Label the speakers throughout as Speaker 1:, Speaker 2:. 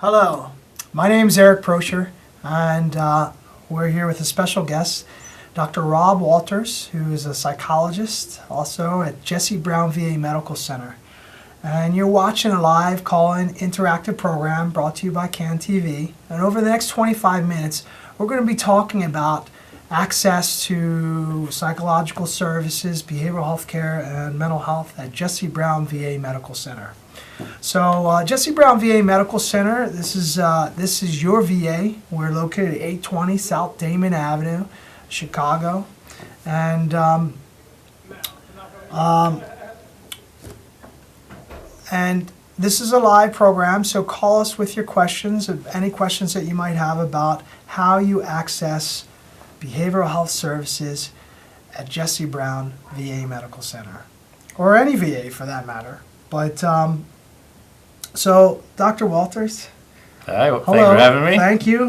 Speaker 1: Hello, my name is Eric Prosher, and we're here with a special guest, Dr. Rob Walters, who is a psychologist also at Jesse Brown VA Medical Center. And you're watching a live call-in interactive program brought to you by CAN TV. And over the next 25 minutes, we're going to be talking about access to psychological services, behavioral health care, and mental health at Jesse Brown VA Medical Center. So Jesse Brown VA Medical Center, this is your VA. We're located at 820 South Damon Avenue, Chicago. And this is a live program, so call us with your questions, any questions that you might have about how you access behavioral health services at Jesse Brown VA Medical Center, or any VA for that matter. But so, Dr. Walters.
Speaker 2: Hi,
Speaker 1: hello.
Speaker 2: Thanks for having me.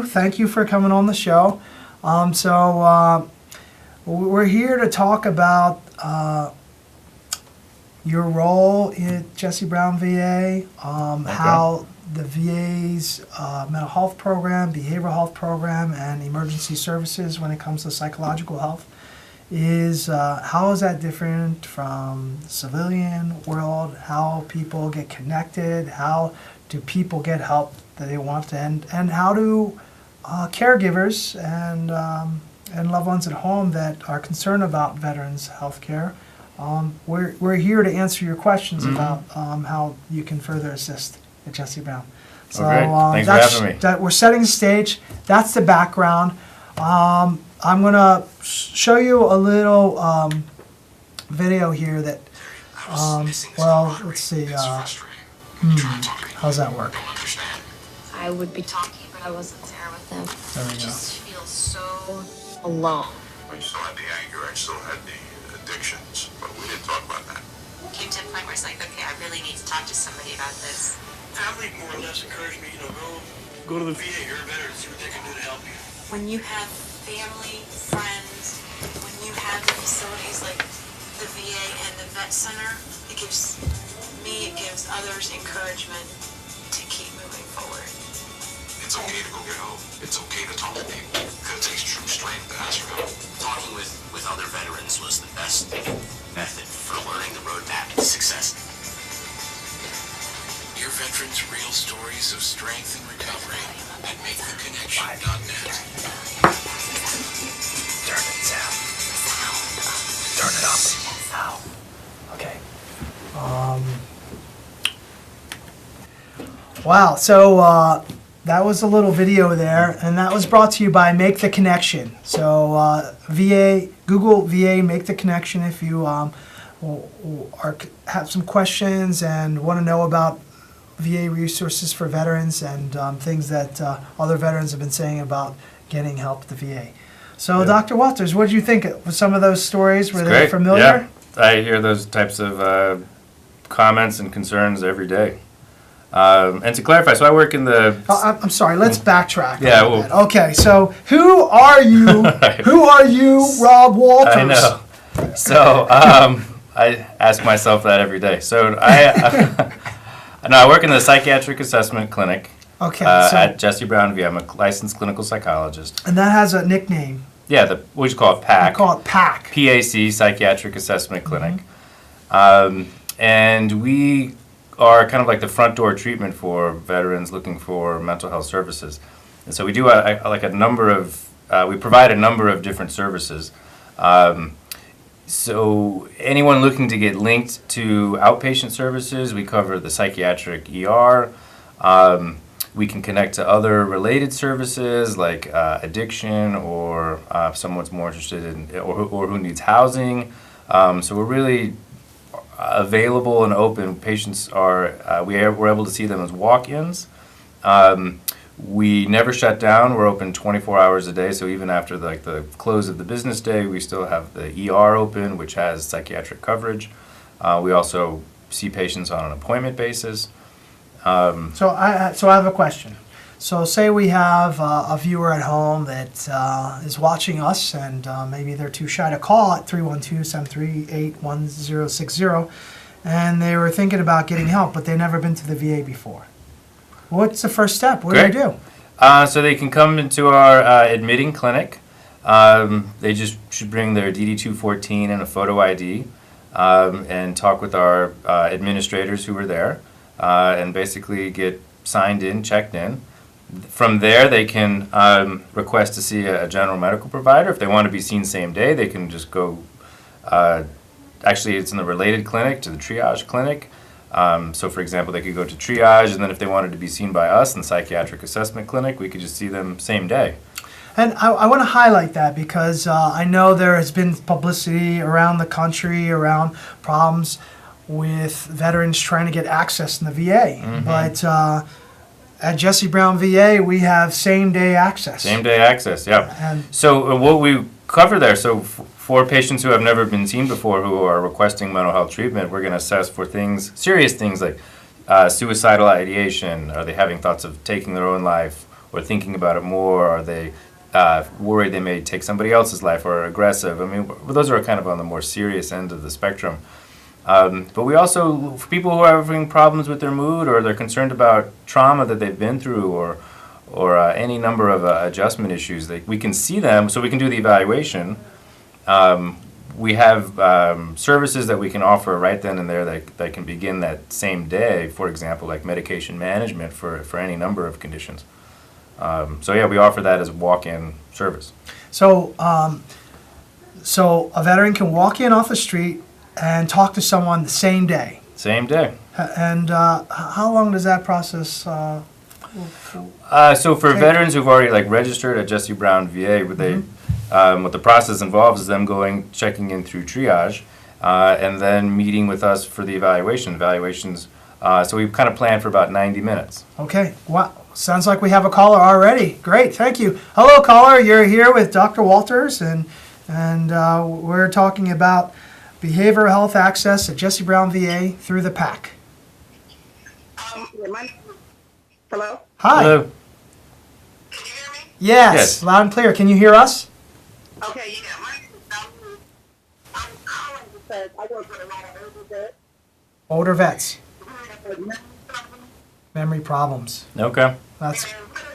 Speaker 1: Thank you for coming on the show. We're here to talk about your role at Jesse Brown VA, how the VA's mental health program, behavioral health program, and emergency services when it comes to psychological health is, how is that different from the civilian world, how people get connected, how do people get help that they want, and how do caregivers and loved ones at home that are concerned about veterans' health care. We're here to answer your questions about how you can further assist at Jesse Brown.
Speaker 2: So thanks for having me.
Speaker 1: We're setting the stage. That's the background. I'm going to show you a little video here that, well, let's see. How's that work?
Speaker 3: I would be talking, but I wasn't there with them.
Speaker 1: There we
Speaker 3: I
Speaker 1: go.
Speaker 3: just feel so alone.
Speaker 4: I still had the anger, I still had the addictions, but we didn't talk about that.
Speaker 5: Came to a point where it's like, okay, I really need to talk to somebody about this.
Speaker 6: Family more or less encouraged me, go to the VA, you're better, see what they can do to help you.
Speaker 5: When you have family, friends, when you have facilities like the VA and the vet center, it gives me, it gives others encouragement to keep moving forward.
Speaker 4: It's okay to go get help. It's okay to talk to people. Because it takes true strength to ask for help.
Speaker 7: Talking with other veterans was the best method for learning the roadmap to success.
Speaker 6: Your veterans' real stories of strength and recovery at MakeTheConnection.net.
Speaker 1: Turn it down. Turn it up. Now. Okay. Wow. So that was a little video there, and that was brought to you by Make the Connection. So VA, Google VA Make the Connection if you have some questions and want to know about VA resources for veterans and things that other veterans have been saying about getting help at the VA. So, Dr. Walters, what did you think of some of those stories? Were they familiar?
Speaker 2: Yeah, I hear those types of comments and concerns every day. And to clarify, so I work in the...
Speaker 1: I'm sorry, let's backtrack.
Speaker 2: Yeah,
Speaker 1: a little bit. Okay, so who are you? Who are you, Rob Walters?
Speaker 2: I know. So I ask myself that every day. So I work in the psychiatric assessment clinic.
Speaker 1: Okay,
Speaker 2: at Jesse Brown VA. I'm a licensed clinical psychologist.
Speaker 1: And that has a nickname.
Speaker 2: Yeah, we just call it PAC.
Speaker 1: We call it PAC.
Speaker 2: PAC, Psychiatric Assessment Clinic. And we are kind of like the front door treatment for veterans looking for mental health services. And so we do we provide a number of different services. So anyone looking to get linked to outpatient services, we cover the psychiatric ER. We can connect to other related services like addiction, or if someone's more interested in or who needs housing. So we're really available and open. Patients are we're able to see them as walk-ins. We never shut down. We're open 24 hours a day. So even after the close of the business day, we still have the ER open, which has psychiatric coverage. We also see patients on an appointment basis.
Speaker 1: So I have a question. So say we have a viewer at home that is watching us, and maybe they're too shy to call at 312-738-1060, and they were thinking about getting help, but they've never been to the VA before. What's the first step? What do
Speaker 2: Great.
Speaker 1: you do?
Speaker 2: So they can come into our admitting clinic. They just should bring their DD-214 and a photo ID and talk with our administrators who are there and basically get signed in, checked in. From there, they can request to see a general medical provider. If they want to be seen same day, they can just go. Actually, it's in the related clinic to the triage clinic. So, for example, they could go to triage, and then if they wanted to be seen by us in the psychiatric assessment clinic, we could just see them same day.
Speaker 1: And I want to highlight that because I know there has been publicity around the country around problems with veterans trying to get access in the VA.
Speaker 2: Mm-hmm.
Speaker 1: But at Jesse Brown VA, we have same-day access.
Speaker 2: Same day access, yeah.
Speaker 1: And
Speaker 2: So what we cover there, so for patients who have never been seen before who are requesting mental health treatment, we're going to assess for things, serious things like suicidal ideation. Are they having thoughts of taking their own life or thinking about it more? Are they worried they may take somebody else's life or are aggressive? I mean, those are kind of on the more serious end of the spectrum. But we also, for people who are having problems with their mood or they're concerned about trauma that they've been through or any number of adjustment issues, we can see them, so we can do the evaluation. We have services that we can offer right then and there that can begin that same day, for example, like medication management for any number of conditions. So yeah, we offer that as a walk-in service.
Speaker 1: so, so a veteran can walk in off the street and talk to someone the same day.
Speaker 2: Same day.
Speaker 1: And how long does that process?
Speaker 2: So for
Speaker 1: Okay.
Speaker 2: veterans who've already registered at Jesse Brown VA, what the process involves is them checking in through triage, and then meeting with us for the evaluations. So we've kind of planned for about 90 minutes.
Speaker 1: Okay. Wow. Sounds like we have a caller already. Great. Thank you. Hello, caller. You're here with Dr. Walters, and we're talking about behavioral health access at Jesse Brown VA through the PAC.
Speaker 8: Hello?
Speaker 1: Hi.
Speaker 2: Hello.
Speaker 8: Can you hear me?
Speaker 1: Yes,
Speaker 2: Yes.
Speaker 1: loud and clear. Can you hear us?
Speaker 8: Okay, yeah. My name is Dominique. I'm calling because I work with a lot of older vets.
Speaker 1: Older vets,
Speaker 8: who have memory problems,
Speaker 1: memory problems.
Speaker 2: Okay.
Speaker 1: That's
Speaker 8: and when are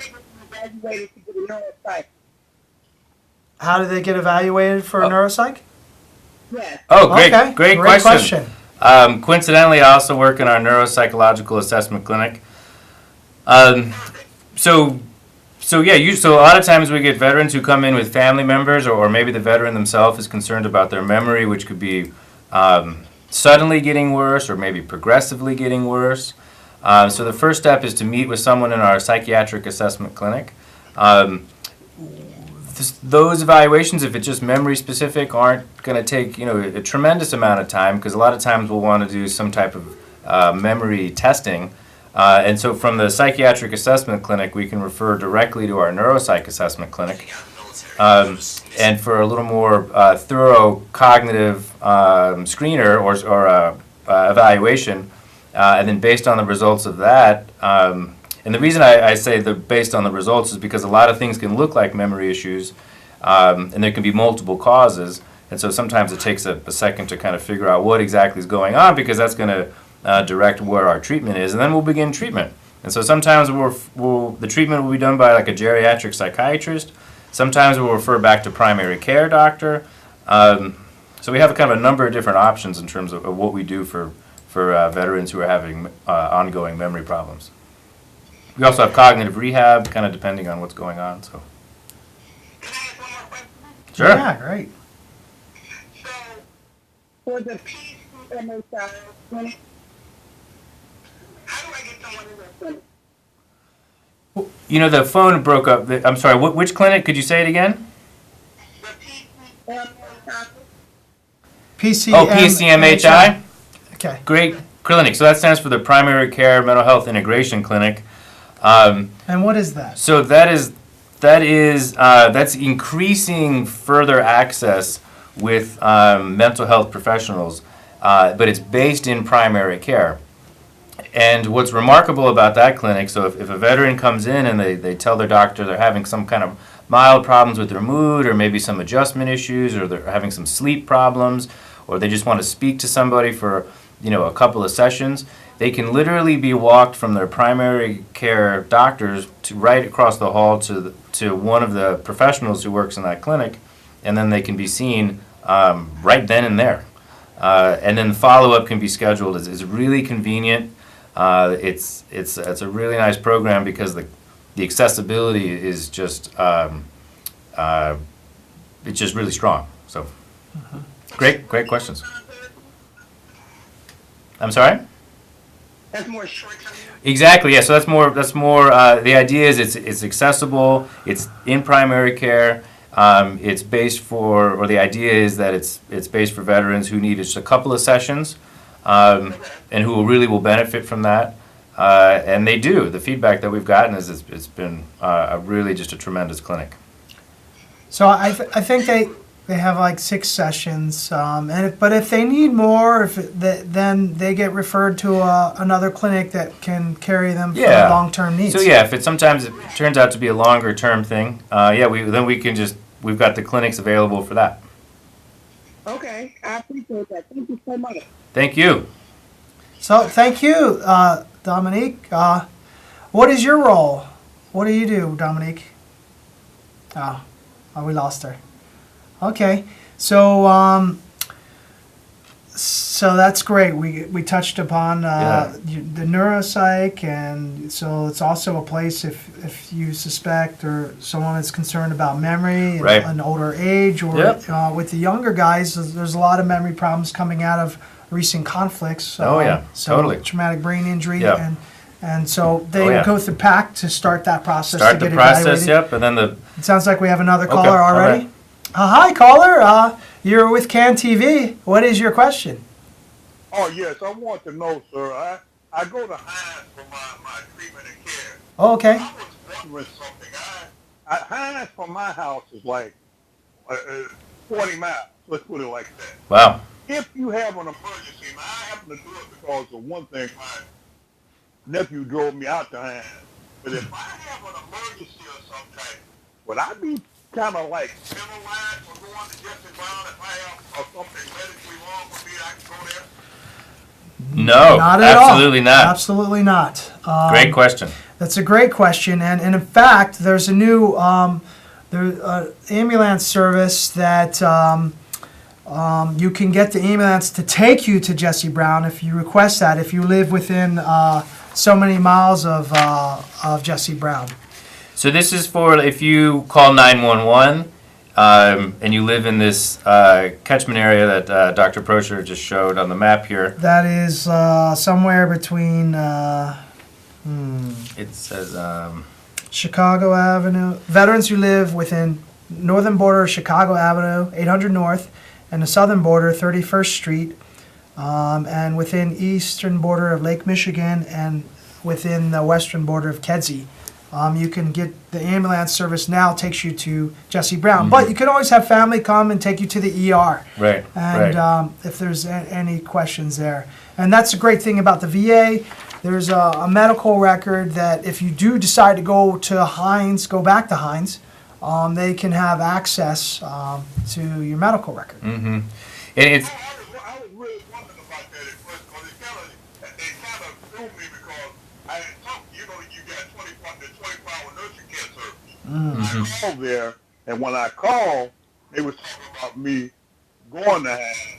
Speaker 8: they evaluated to get a neuropsych?
Speaker 1: how do they get evaluated for a neuropsych?
Speaker 8: Yes.
Speaker 2: Oh, great,
Speaker 1: Okay,
Speaker 2: great
Speaker 1: great
Speaker 2: question. Coincidentally, I also work in our neuropsychological assessment clinic. So yeah, so a lot of times we get veterans who come in with family members, or maybe the veteran themselves is concerned about their memory, which could be suddenly getting worse or maybe progressively getting worse. So the first step is to meet with someone in our psychiatric assessment clinic. Those evaluations, if it's just memory specific, aren't going to take a tremendous amount of time, because a lot of times we'll want to do some type of memory testing. And so from the psychiatric assessment clinic, we can refer directly to our neuropsych assessment clinic. And for a little more thorough cognitive screener or evaluation, and then based on the results of that, and the reason I say based on the results is because a lot of things can look like memory issues, and there can be multiple causes. And so sometimes it takes a second to kind of figure out what exactly is going on, because that's going to direct where our treatment is. And then we'll begin treatment. And so sometimes the treatment will be done by a geriatric psychiatrist. Sometimes we'll refer back to primary care doctor. So we have kind of a number of different options in terms of what we do for veterans who are having ongoing memory problems. We also have cognitive rehab, kind of depending on what's going on. So.
Speaker 8: Can I ask one more question?
Speaker 2: Sure.
Speaker 1: Yeah, great.
Speaker 8: So, for the PCMHI clinic, how do I get someone in that clinic?
Speaker 2: The phone broke up. I'm sorry, which clinic? Could you say it again?
Speaker 8: The PCMHI?
Speaker 1: PCM.
Speaker 2: Oh, PCMHI?
Speaker 1: Okay.
Speaker 2: Great clinic. So that stands for the Primary Care Mental Health Integration Clinic.
Speaker 1: And what is that?
Speaker 2: So that's increasing further access with mental health professionals, but it's based in primary care. And what's remarkable about that clinic, so if a veteran comes in and they tell their doctor they're having some kind of mild problems with their mood, or maybe some adjustment issues, or they're having some sleep problems, or they just want to speak to somebody for a couple of sessions, they can literally be walked from their primary care doctors to right across the hall to one of the professionals who works in that clinic, and then they can be seen right then and there. And then follow-up can be scheduled. It's really convenient. It's a really nice program because the accessibility is just it's just really strong. So great questions. I'm sorry?
Speaker 8: That's more short-term.
Speaker 2: Exactly. Yeah. So that's more. The idea is it's accessible. It's in primary care. It's based or the idea is that it's based for veterans who need just a couple of sessions, and who really will benefit from that. And they do. The feedback that we've gotten is it's been really just a tremendous clinic.
Speaker 1: So I think they have like 6 sessions, but if they need more, then they get referred to another clinic that can carry them for
Speaker 2: Yeah.
Speaker 1: long-term needs.
Speaker 2: So yeah, if sometimes it turns out to be a longer term thing, we've got the clinics available for that.
Speaker 8: Okay, I appreciate that. Thank you so much.
Speaker 2: Thank you.
Speaker 1: So thank you, Dominique. What is your role? What do you do, Dominique? Oh, we lost her. Okay, so that's great. We touched upon the neuropsych, and so it's also a place if you suspect or someone is concerned about memory
Speaker 2: Right.
Speaker 1: at an older age, or
Speaker 2: Yep.
Speaker 1: with the younger guys, there's a lot of memory problems coming out of recent conflicts.
Speaker 2: Oh, yeah,
Speaker 1: so
Speaker 2: totally.
Speaker 1: traumatic brain injury,
Speaker 2: Yeah.
Speaker 1: and so they
Speaker 2: Oh, yeah.
Speaker 1: go through PAC to start that process.
Speaker 2: Start
Speaker 1: to
Speaker 2: the
Speaker 1: get
Speaker 2: process.
Speaker 1: evaluated.
Speaker 2: Yep. And then
Speaker 1: It sounds like we have another
Speaker 2: Okay,
Speaker 1: caller
Speaker 2: all
Speaker 1: already.
Speaker 2: right.
Speaker 1: Hi, caller. You're with CAN TV. What is your question?
Speaker 9: Oh, yes, I want to know, sir. I go to Hines for my treatment and care.
Speaker 1: Oh, okay.
Speaker 9: I was wondering something. Hines from my house is like 40 miles. Let's put it like that.
Speaker 2: wow.
Speaker 9: If you have an emergency, and I happen to do it because of one thing, my nephew drove me out to Hines. But if I have an emergency of some type, would I be kind of like penalized for going to Jesse Brown if I have something medically wrong with me? I can go there?
Speaker 2: No.
Speaker 1: Not at all.
Speaker 2: Absolutely not.
Speaker 1: Absolutely not.
Speaker 2: Great question.
Speaker 1: That's a great question, and in fact, there's a new ambulance service that you can get the ambulance to take you to Jesse Brown if you request that. If you live within so many miles of Jesse Brown.
Speaker 2: So this is for if you call 911 and you live in this catchment area that Dr. Prosher just showed on the map here.
Speaker 1: That is somewhere between
Speaker 2: It says
Speaker 1: Chicago Avenue. Veterans who live within northern border of Chicago Avenue, 800 North, and the southern border, 31st Street, and within eastern border of Lake Michigan, and within the western border of Kedzie. You can get the ambulance service now takes you to Jesse Brown, but you can always have family come and take you to the ER.
Speaker 2: right.
Speaker 1: And
Speaker 2: right.
Speaker 1: if there's any questions there. And that's a great thing about the VA. There's a medical record that if you do decide to go to Hines, go back to Hines, they can have access to your medical record.
Speaker 2: Mm-hmm. And it's
Speaker 9: I was really wondering about that at first because it kind of threw me because I had talked, you got 24-hour nursing care service. I called there, and when I called, they was talking about me going to Hines,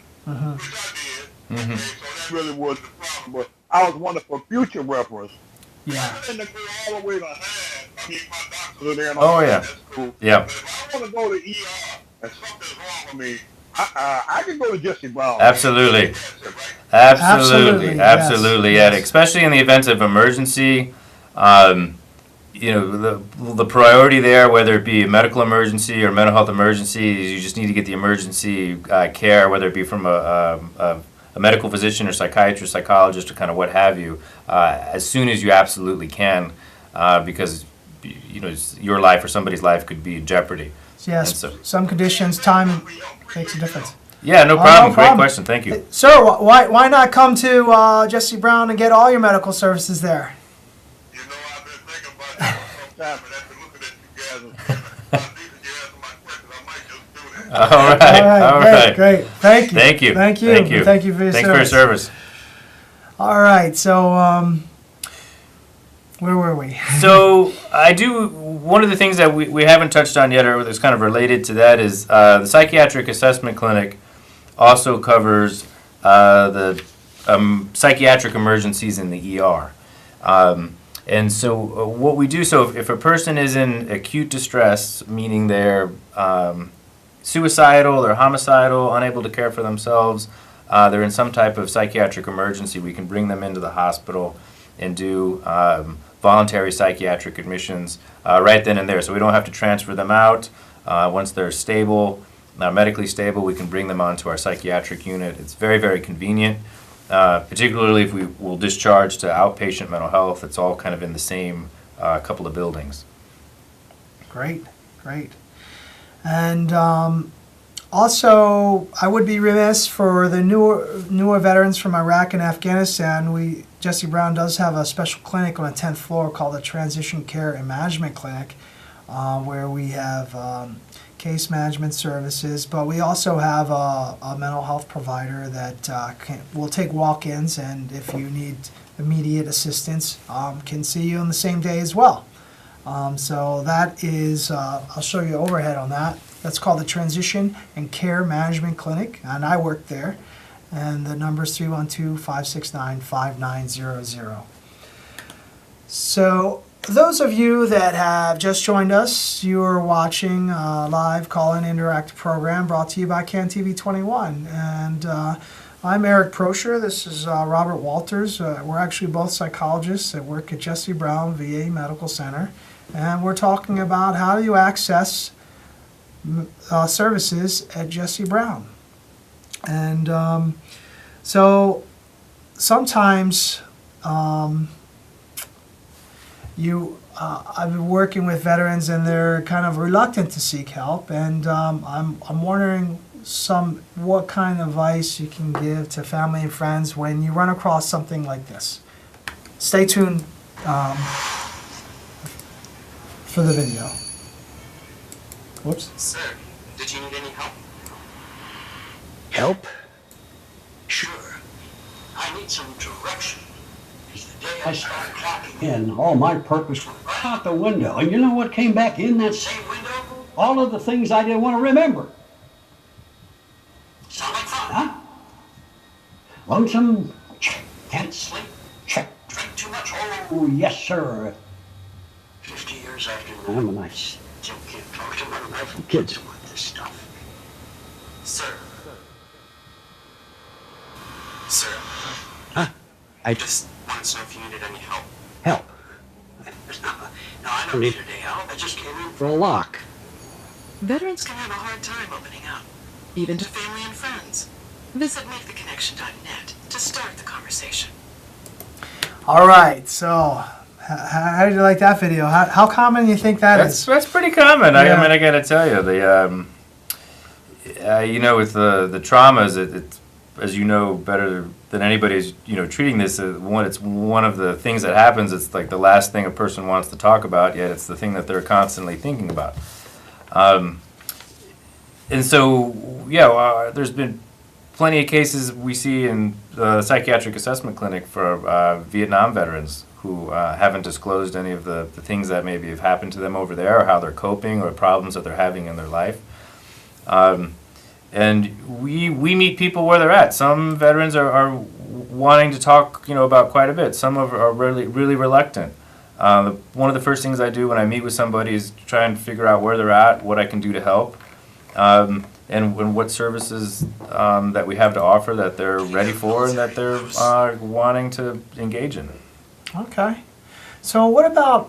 Speaker 9: which I did. Okay, so that really wasn't the problem. But I was wondering for future reference.
Speaker 1: Yeah.
Speaker 9: I didn't go all the way to Hines. I mean, my doctors are there and
Speaker 2: Oh,
Speaker 9: all that.
Speaker 2: yeah.
Speaker 9: That's cool.
Speaker 2: Yeah.
Speaker 9: But if I want to go to ER and something's wrong with me, I can go to Jesse Brown.
Speaker 2: Absolutely.
Speaker 9: That's it, right?
Speaker 2: Absolutely,
Speaker 1: Absolutely,
Speaker 2: absolutely.
Speaker 1: yes,
Speaker 2: Yeah,
Speaker 1: yes.
Speaker 2: especially in the event of emergency, the priority there, whether it be a medical emergency or mental health emergency, is you just need to get the emergency care, whether it be from a medical physician or psychiatrist, psychologist, or kind of what have you, as soon as you absolutely can, because your life or somebody's life could be in jeopardy.
Speaker 1: Yes,
Speaker 2: And so-
Speaker 1: some conditions, time makes a difference.
Speaker 2: Yeah, no
Speaker 1: no
Speaker 2: problem. Great
Speaker 1: problem.
Speaker 2: question. Thank you.
Speaker 1: Sir, why not come to Jesse Brown and get all your medical services there?
Speaker 9: You know, I've been thinking about that for some time, and after looking at you guys and thinking, you answer my questions, I might just do that.
Speaker 2: All right. All right.
Speaker 1: Great. Thank you.
Speaker 2: Thank you.
Speaker 1: Thank you.
Speaker 2: Thank you.
Speaker 1: Thank you for your
Speaker 2: Thanks
Speaker 1: service.
Speaker 2: for your service.
Speaker 1: All right, so where were we?
Speaker 2: So one of the things that we haven't touched on yet, or that's kind of related to that, is the psychiatric assessment clinic also covers the psychiatric emergencies in the ER. And so what we do, so if a person is in acute distress, meaning they're suicidal, they're homicidal, unable to care for themselves, they're in some type of psychiatric emergency, we can bring them into the hospital and do voluntary psychiatric admissions right then and there. So we don't have to transfer them out. Once they're stable, medically stable, we can bring them onto our psychiatric unit. It's very, very convenient, particularly if we will discharge to outpatient mental health. It's all kind of in the same couple of buildings.
Speaker 1: Great, great. And also, I would be remiss for the newer veterans from Iraq and Afghanistan. Jesse Brown does have a special clinic on the 10th floor called the Transition Care and Management Clinic, where we have case management services, but we also have a mental health provider that will take walk-ins, and if you need immediate assistance, can see you on the same day as well. So that is, I'll show you overhead on that. That's called the Transition and Care Management Clinic, and I work there. And the number is 312-569-5900. So those of you that have just joined us, you are watching a live call-in interactive program brought to you by CAN TV 21. And I'm Eric Prosher. This is Robert Walters. We're actually both psychologists that work at Jesse Brown VA Medical Center. And we're talking about how do you access services at Jesse Brown. And so sometimes I've been working with veterans and they're kind of reluctant to seek help, and I'm wondering what kind of advice you can give to family and friends when you run across something like this. Stay tuned for the video. Whoops.
Speaker 7: Sir, did you need any help?
Speaker 10: Help?
Speaker 7: Sure. I need some direction. Because the day I started clocking
Speaker 10: And all my purpose was out the window. And you know what came back in that
Speaker 7: same window,
Speaker 10: all of the things I didn't want to remember.
Speaker 7: sound like fun.
Speaker 10: Huh? Lonesome? Check. Can't
Speaker 7: Sleep,
Speaker 10: check.
Speaker 7: drink too much.
Speaker 10: Oh, yes, sir.
Speaker 7: 50 years after
Speaker 10: I'm a nice
Speaker 7: Jim can't talk to my wife and
Speaker 10: kids.
Speaker 7: want this stuff. Sir. Sir,
Speaker 10: I
Speaker 7: just wanted to know if you needed any help.
Speaker 10: help
Speaker 7: No, I don't need any help. I just came in.
Speaker 10: for a lock.
Speaker 5: Veterans
Speaker 7: Can have a hard time opening up
Speaker 5: even
Speaker 7: to family and friends. Visit maketheconnection.net to start the conversation.
Speaker 1: All right, so how did you like that video? How common do you think that is?
Speaker 2: That's pretty common.
Speaker 1: Yeah.
Speaker 2: I mean, I got to tell you, you know, with the traumas, it's, as you know better than anybody is, you know, treating this. It's one of the things that happens. It's like the last thing a person wants to talk about, yet it's the thing that they're constantly thinking about. And so, yeah, there's been plenty of cases we see in the psychiatric assessment clinic for Vietnam veterans who haven't disclosed any of the things that maybe have happened to them over there, or how they're coping, or problems that they're having in their life. And we meet people where they're at. Some veterans are wanting to talk, you know, about quite a bit. Some are really, really reluctant. One of the first things I do when I meet with somebody is try and figure out where they're at, what I can do to help, and what services that we have to offer that they're ready for and that they're wanting to engage in.
Speaker 1: Okay. So what about,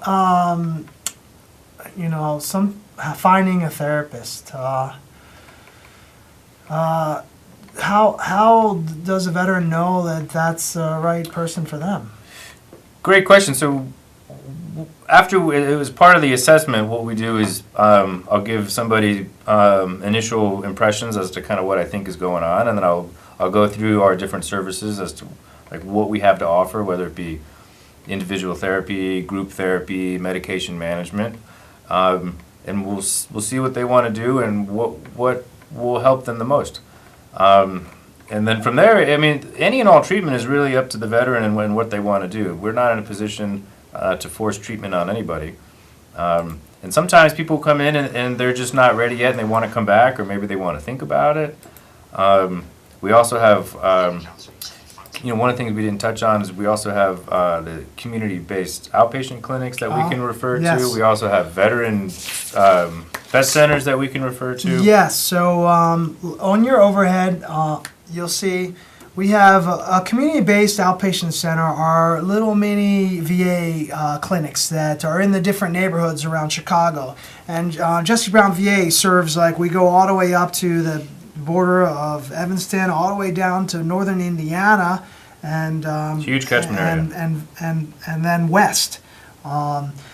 Speaker 1: you know, finding a therapist? How does a veteran know that that's the right person for them?
Speaker 2: Great question. So after it was part of the assessment, what we do is I'll give somebody initial impressions as to kind of what I think is going on, and then I'll go through our different services as to like what we have to offer, whether it be individual therapy, group therapy, medication management, and we'll see what they want to do and what will help them the most. And then from there, I mean, any and all treatment is really up to the veteran and what they want to do. We're not in a position to force treatment on anybody. And sometimes people come in and they're just not ready yet and they want to come back, or maybe they want to think about it. We also have, one of the things we didn't touch on is we also have the community-based outpatient clinics that we can refer
Speaker 1: yes.
Speaker 2: to. We also have veteran vet centers that we can refer to.
Speaker 1: Yes, so on your overhead, you'll see we have a community-based outpatient center, our little mini VA clinics that are in the different neighborhoods around Chicago. And Jesse Brown VA serves, like, we go all the way up to the border of Evanston, all the way down to northern Indiana, and
Speaker 2: huge catchment area.
Speaker 1: And then west.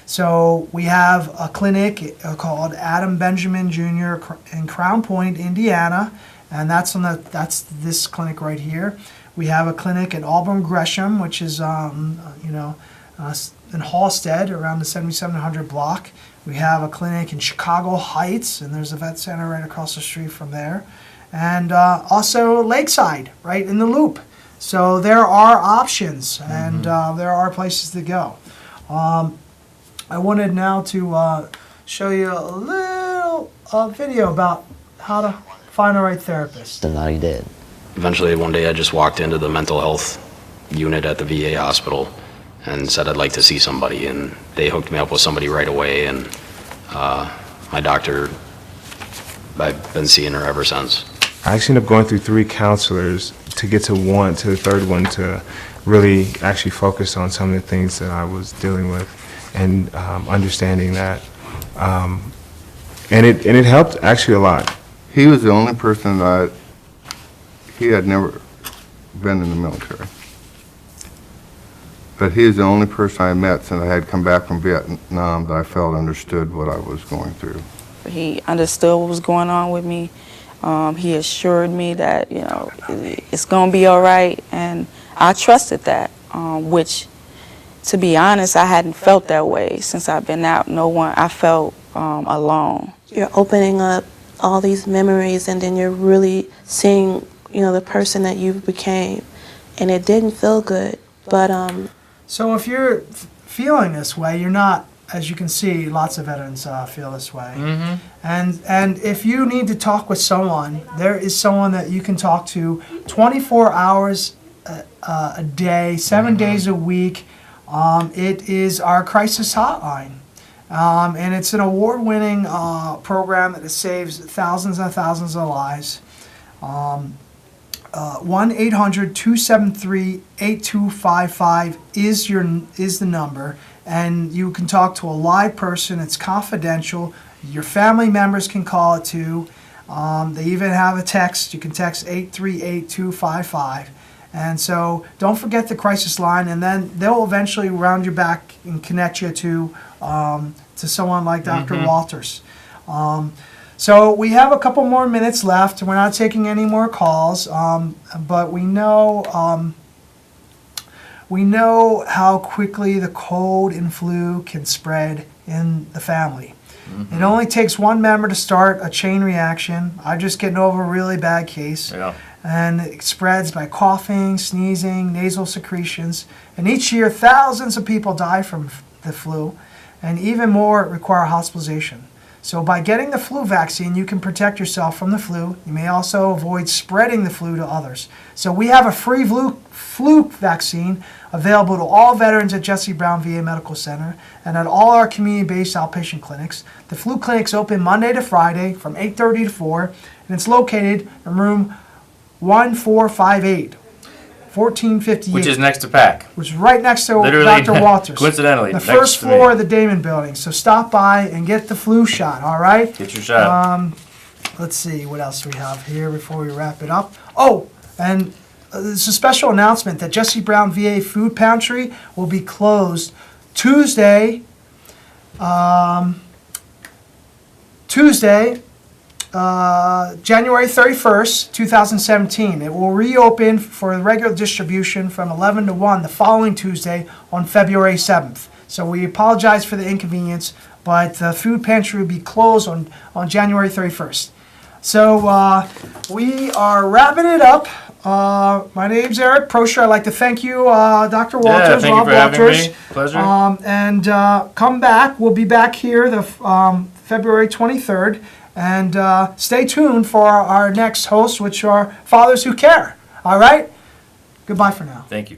Speaker 1: So we have a clinic called Adam Benjamin Jr. in Crown Point, Indiana, and that's this clinic right here. We have a clinic in Auburn Gresham, which is in Halstead around the 7700 block. We have a clinic in Chicago Heights, and there's a vet center right across the street from there, and also Lakeside, right in the Loop. So there are options, and there are places to go. I wanted now to show you a little video about how to find the right therapist.
Speaker 11: And I did.
Speaker 7: Eventually, one day I just walked into the mental health unit at the VA hospital and said I'd like to see somebody, and they hooked me up with somebody right away, and my doctor, I've been seeing her ever since.
Speaker 12: I actually ended up going through 3 counselors to get to the third one, to really actually focus on some of the things that I was dealing with and understanding that. And it helped actually a lot.
Speaker 13: He was the only person that he had never been in the military. But he is the only person I met since I had come back from Vietnam that I felt understood what I was going through.
Speaker 14: He understood what was going on with me. He assured me that, it's going to be all right, and I trusted that, which, to be honest, I hadn't felt that way since I've been out. I felt alone.
Speaker 15: You're opening up all these memories, and then you're really seeing, the person that you became, and it didn't feel good, but
Speaker 1: So if you're feeling this way, you're not, as you can see, lots of veterans feel this way. And if you need to talk with someone, there is someone that you can talk to 24 hours a day, 7 days a week. It is our crisis hotline. And it's an award-winning program that saves thousands and thousands of lives. 1-800-273-8255 is the number, and you can talk to a live person. It's confidential. Your family members can call it too. They even have a text. You can text 838-255. And so don't forget the crisis line, and then they'll eventually round you back and connect you to someone like Dr. Walters. So we have a couple more minutes left. We're not taking any more calls, but we know how quickly the cold and flu can spread in the family. It only takes one member to start a chain reaction. I'm just getting over a really bad case. And it spreads by coughing, sneezing, nasal secretions. And each year, thousands of people die from the flu, and even more require hospitalization. So by getting the flu vaccine, you can protect yourself from the flu. You may also avoid spreading the flu to others. So we have a free flu vaccine available to all veterans at Jesse Brown VA Medical Center and at all our community-based outpatient clinics. The flu clinic's open Monday to Friday from 8:30 to 4, and it's located in room 1458, 1458.
Speaker 2: Which is next to PAC.
Speaker 1: Which is right next to
Speaker 2: Literally,
Speaker 1: Dr. Walters.
Speaker 2: Coincidentally.
Speaker 1: The first floor of the Damon Building. So stop by and get the flu shot, all right?
Speaker 2: Get your shot.
Speaker 1: Let's see what else we have here before we wrap it up. Oh, and there's a special announcement that Jesse Brown VA Food Pantry will be closed Tuesday, January 31st, 2017. It will reopen for regular distribution from 11 to 1 the following Tuesday on February 7th. So we apologize for the inconvenience, but the food pantry will be closed on January 31st. So we are wrapping it up. my name's Eric Prosher. I'd like to thank you, Dr. Walters,
Speaker 2: thank you
Speaker 1: Rob
Speaker 2: for having
Speaker 1: Walters.
Speaker 2: me. Pleasure.
Speaker 1: And come back. We'll be back here the February 23rd. And stay tuned for our next host, which are Fathers Who Care. All right? Goodbye for now.
Speaker 2: Thank you.